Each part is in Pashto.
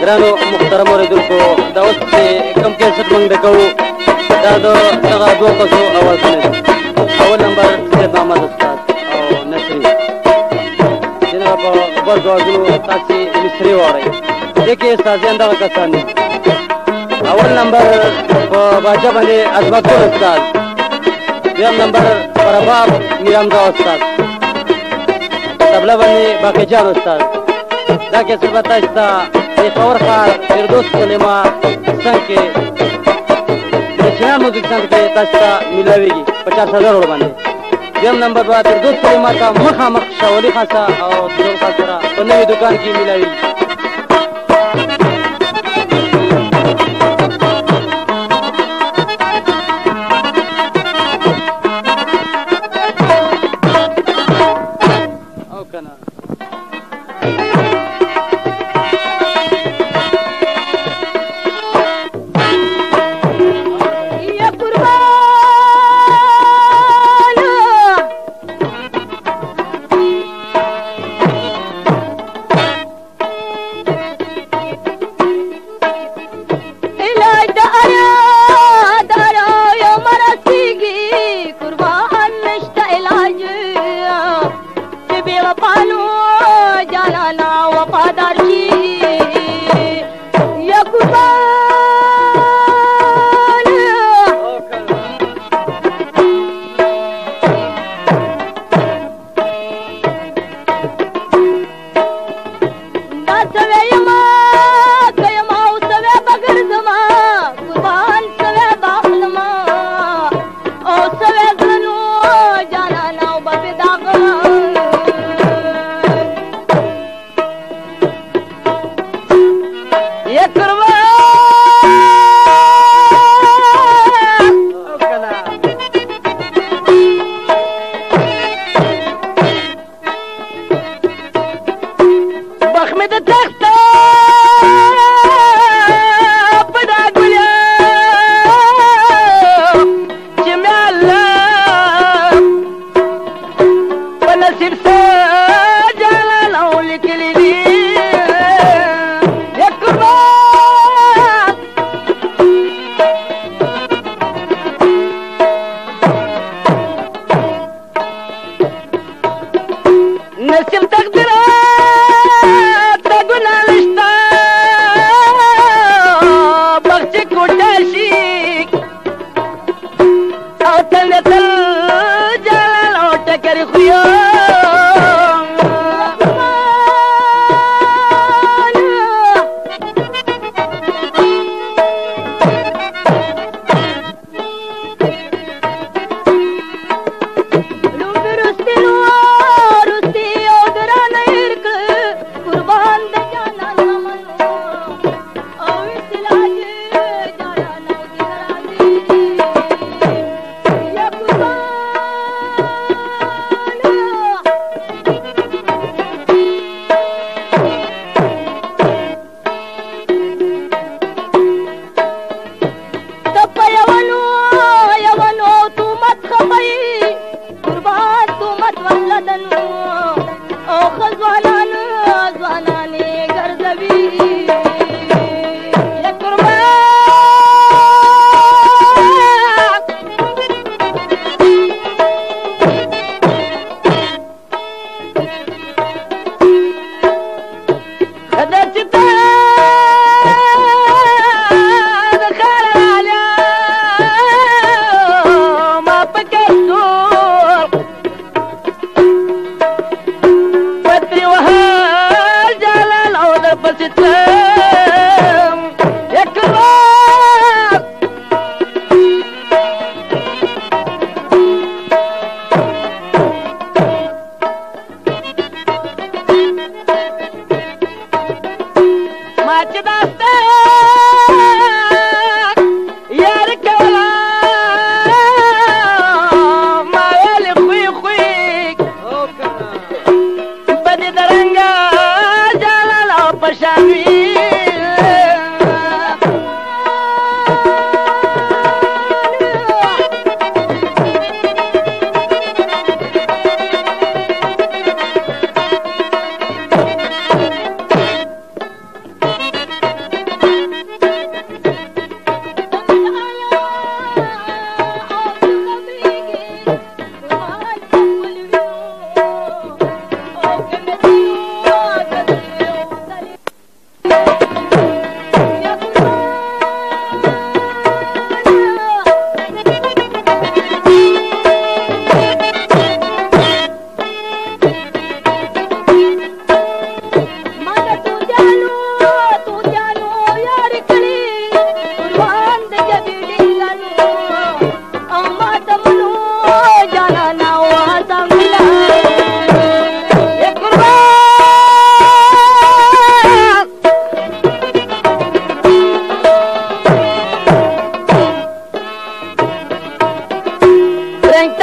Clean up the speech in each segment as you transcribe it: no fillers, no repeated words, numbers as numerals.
ګرانو محترمو اورېدونکو دا اوس چې کوم کیسټ موږ ډکوو دا د دغه دوه کسو اوازونه دي. اول نمبر سید محمد استاد او نصري جناب په غبر ځوابونو تاسې مصري واورئ. دې کې استادیان دغه کسان دي. اول نمبر په باچا باندې عظمت ګل استاد، دویم نمبر په رباب میرحمزه استاد، طبله باندې باقي جان استاد. دا کیسټ به تاسو ته پېښور ښار فردوس سلیما څنګ کې د چنار موزیک سنټر کې تاسو ته میلاویږي 50,000 باندې. دویم نمبر به فردوس سلیما ته مخامخ شاولي خاصه او سرور خاص سره په نوي دکان کې میلاویږي. او کنه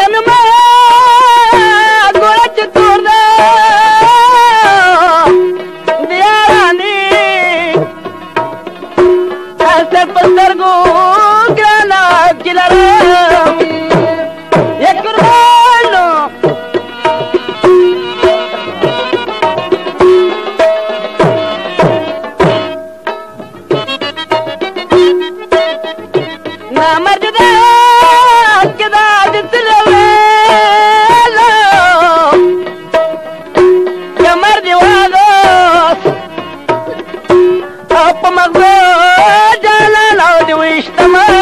जन्म गोळ्याची तोर दियारानी ऐसे पत्थर को गिराना किलर एक कुर्बान ना मर्दा किदा जितलवे कमर दीवालो आप मगो जाना लाओ दिव इश्तमाई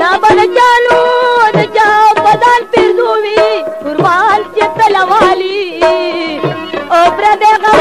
ना बन जानू न जाओ बदन फिर दूवी कुर्बान से तलवाली ओ ब्रदे गो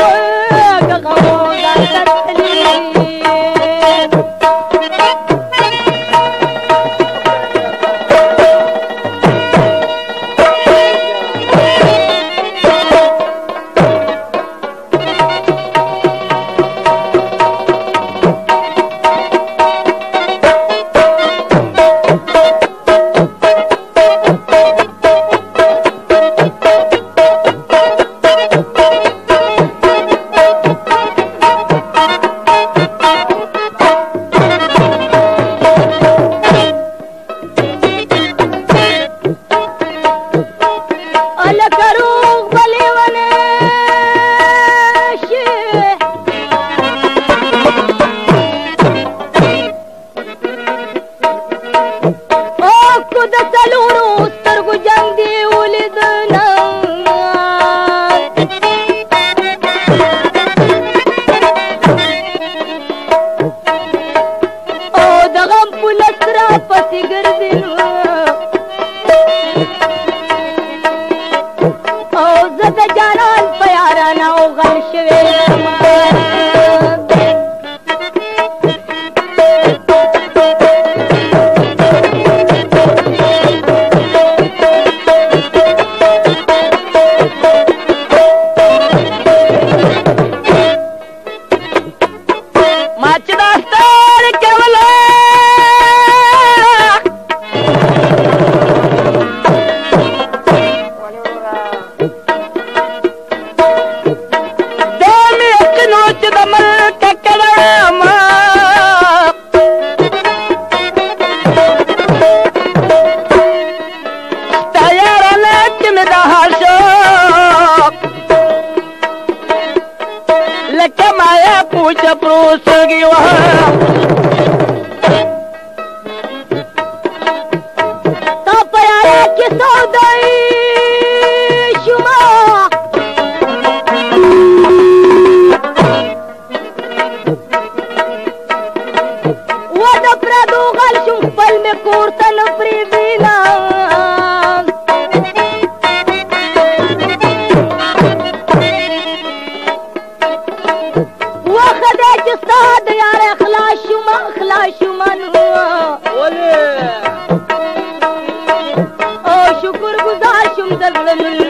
दर्दली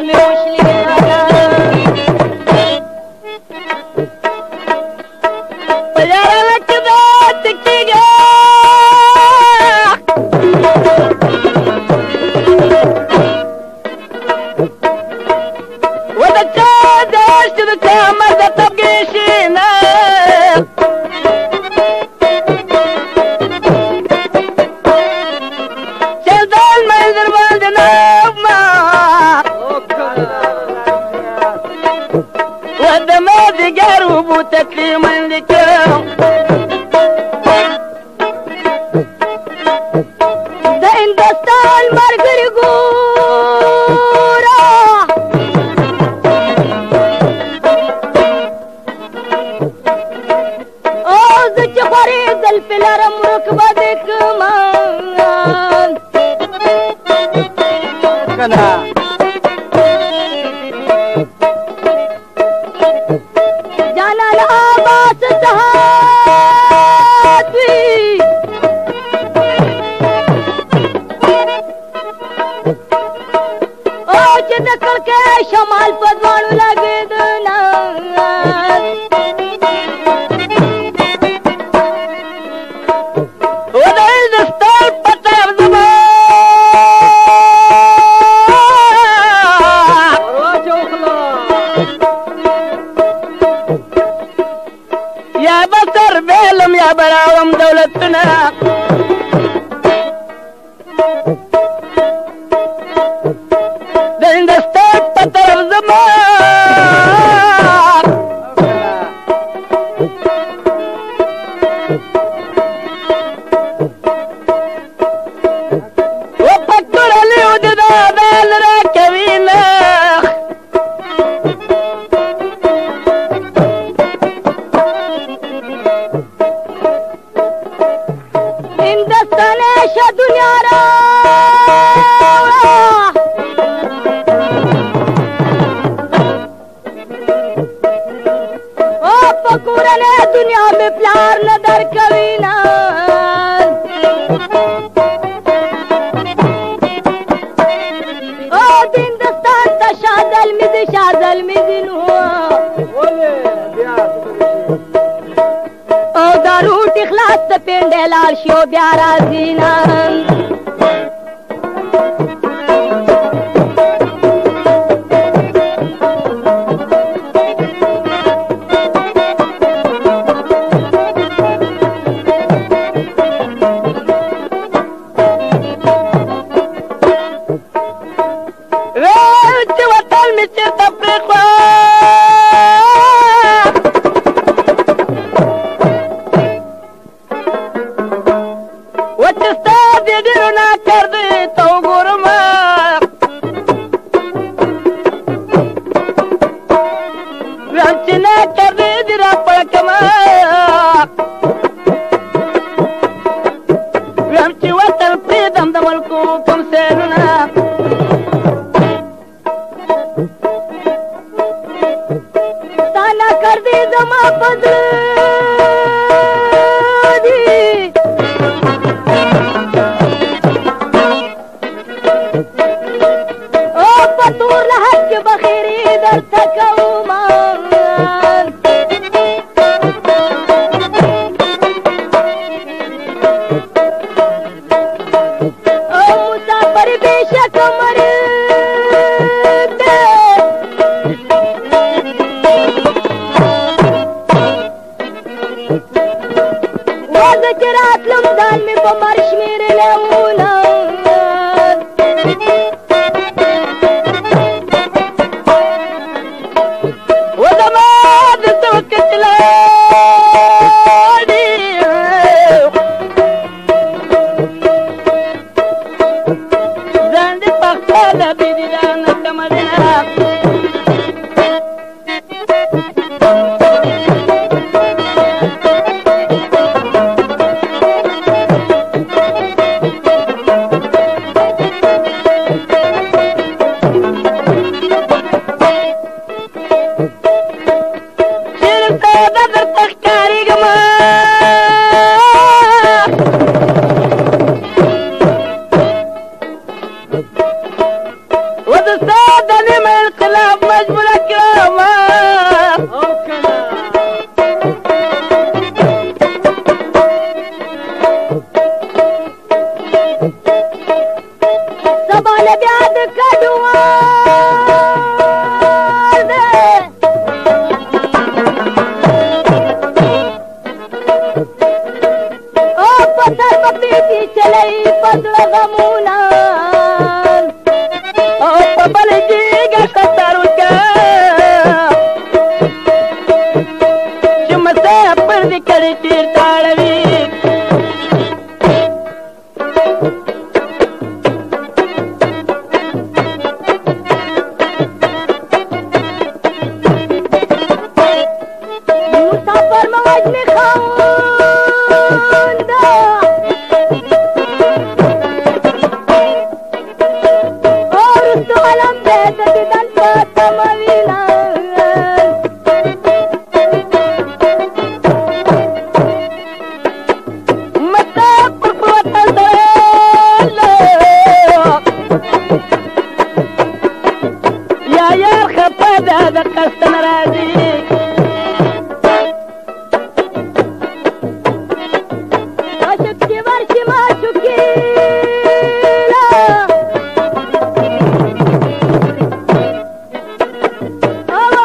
بسر بیلم یا براوم دولتنا د هندوستان په طرف زما وفکر علیو د دا بیل راکوي نخ هندوستان شه دنیا را پکورنے دنیا میں پیار نہ در کوي نا او هندوستان ته شادل می دي نو او دارو اخلاص ته پنده لال شو بیا راځي نا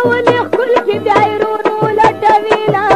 ولي كل في بعيرون ولا تبينا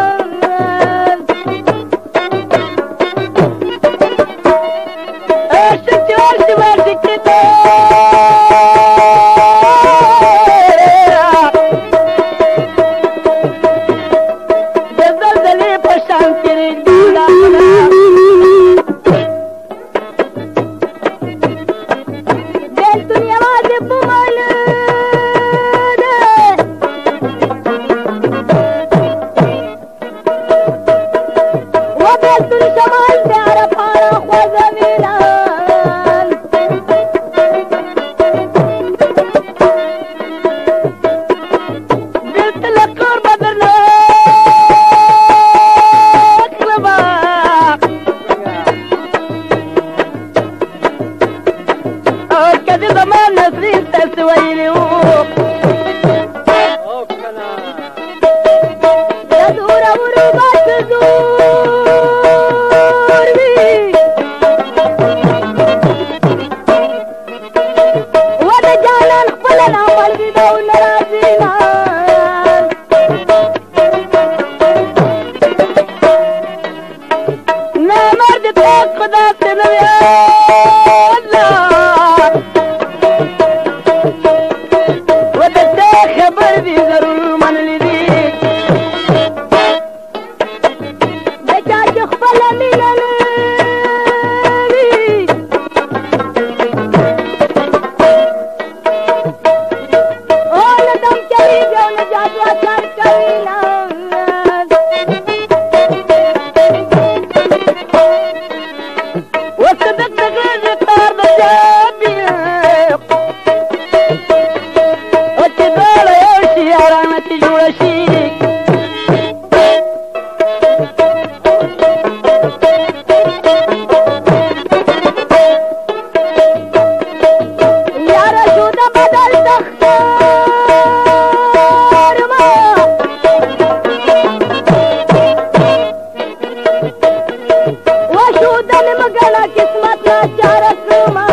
خبر دي ضرور منلی دي د چا چې خپله مینه نه وي او نه دم چلیږي او نه جادو اثر کوي نه وصدق د غږ تار د جابي او چې دواړه یو شي یارانه چې جوړه شي یاره شو د بدل تختار ما وشو د نیمګړه قسمت ناچاره کړمه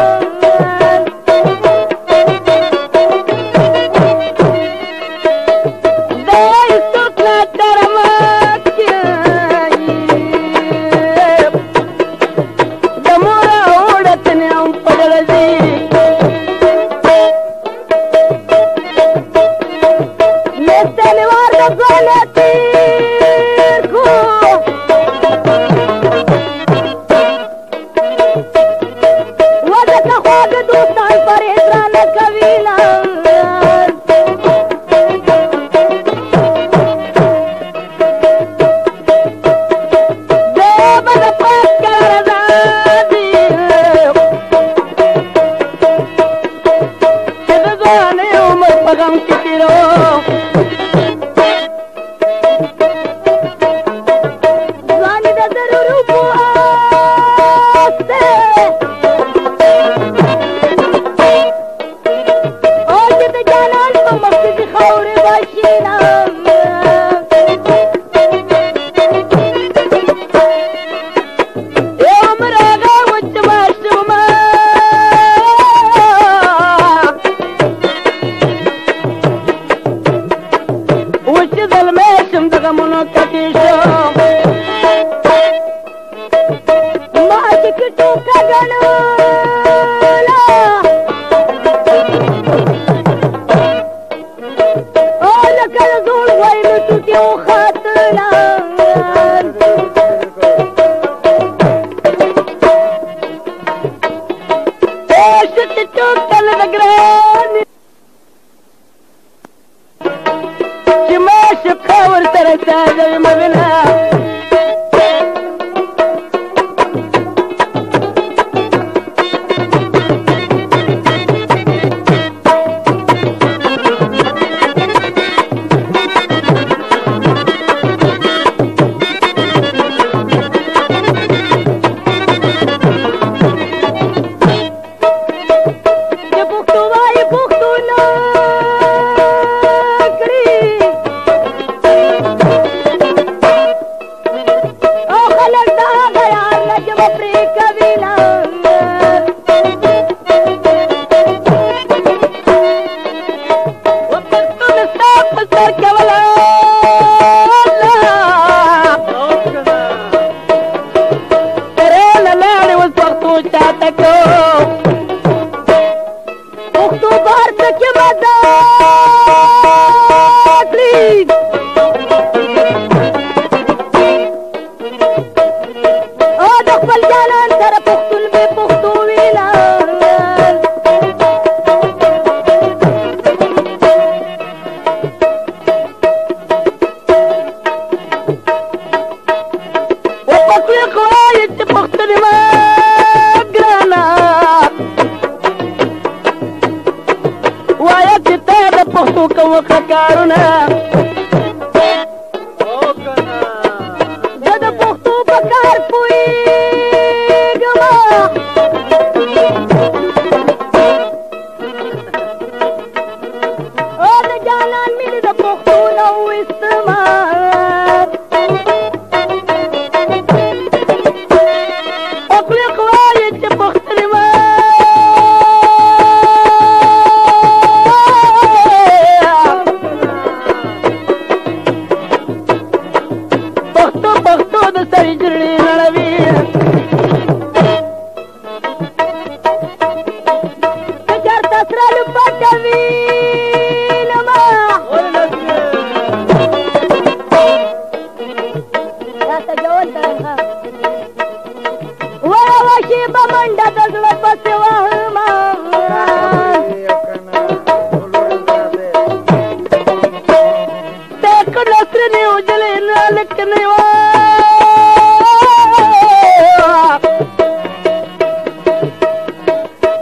وجلينا لك نوا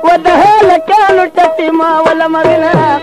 ودهالك كانوا تتما ولا مرنا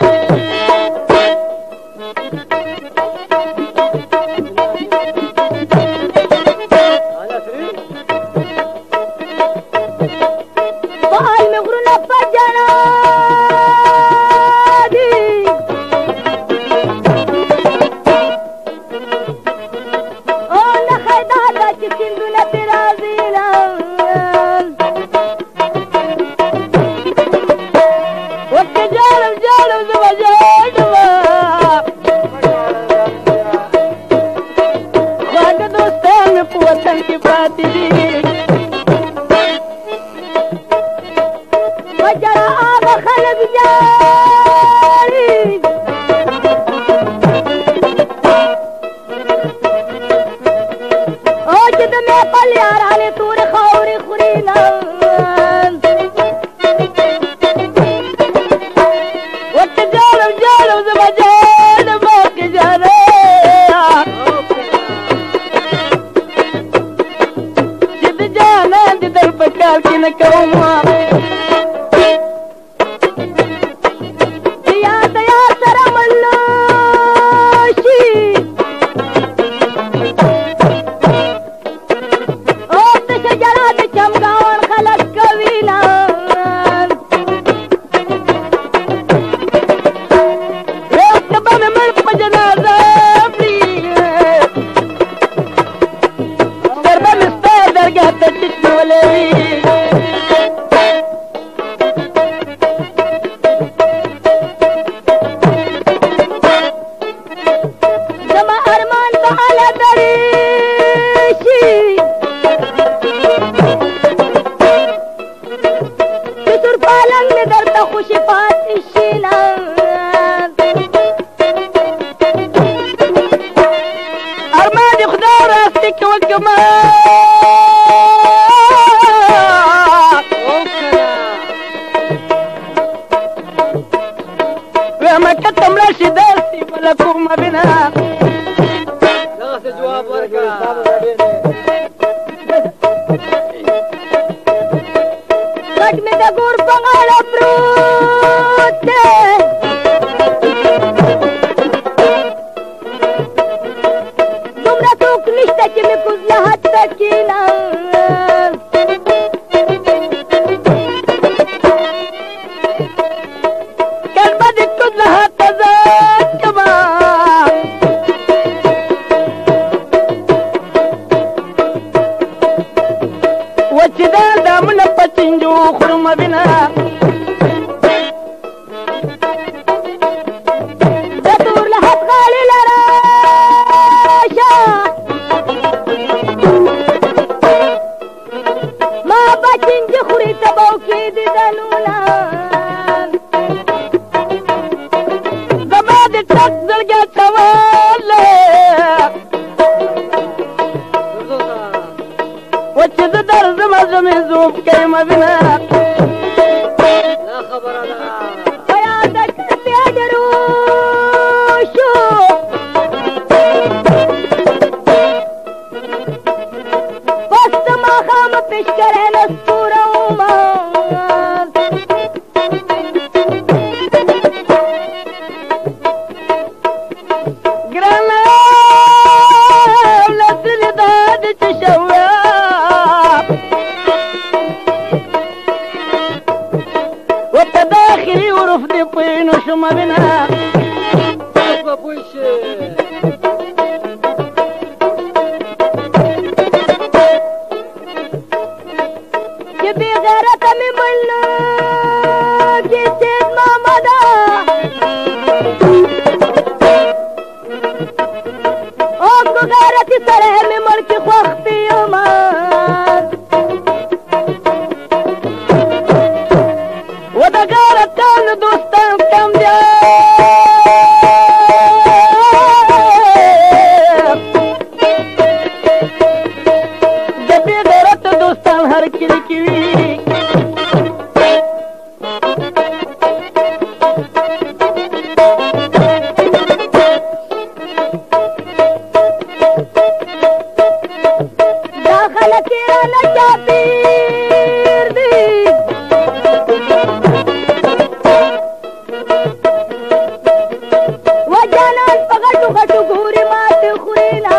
جانان په غټو غټو ګوري ماته خوري نه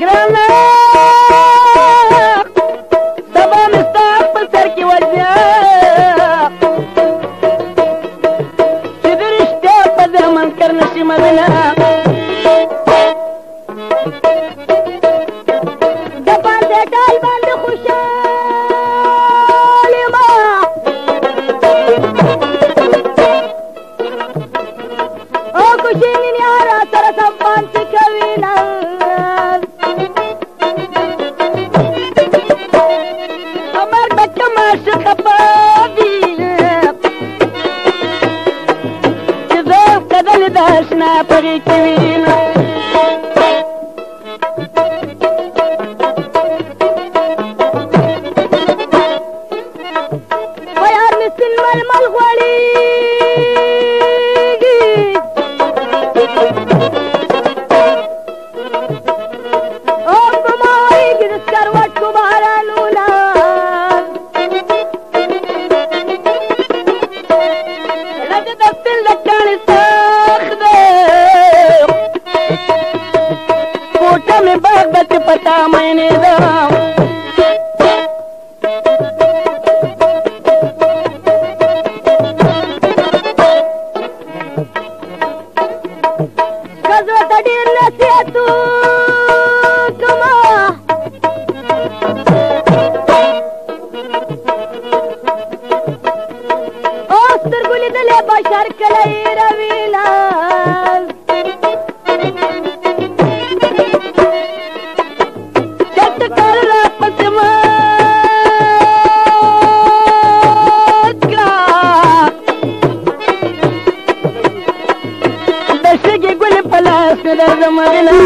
ګرانه سبا مې ستا په سر کې وځه چې د رښتیا په دې منکر نشي مدینه د باندې ټال باندې خوشحال یم او خوشي مې یاره سره سبان څه کوي نه امر بچه ماشه خپه دي چې زه کدل د اشنا پرې کې وینم یار مې سپین ململ غوړېږي او په ما وریږي د سکروټو بارانونه لکه د سپین د کاڼي ساخ ده کوټه مې باغ ده چې پتا مینې ده زړه ته ډېر نصیحتو کومه او سترګو لیدلی بشر کله هېروینه چټ کار راپسې مات کړه د شګې ګلې په لاس کې درځم مدینه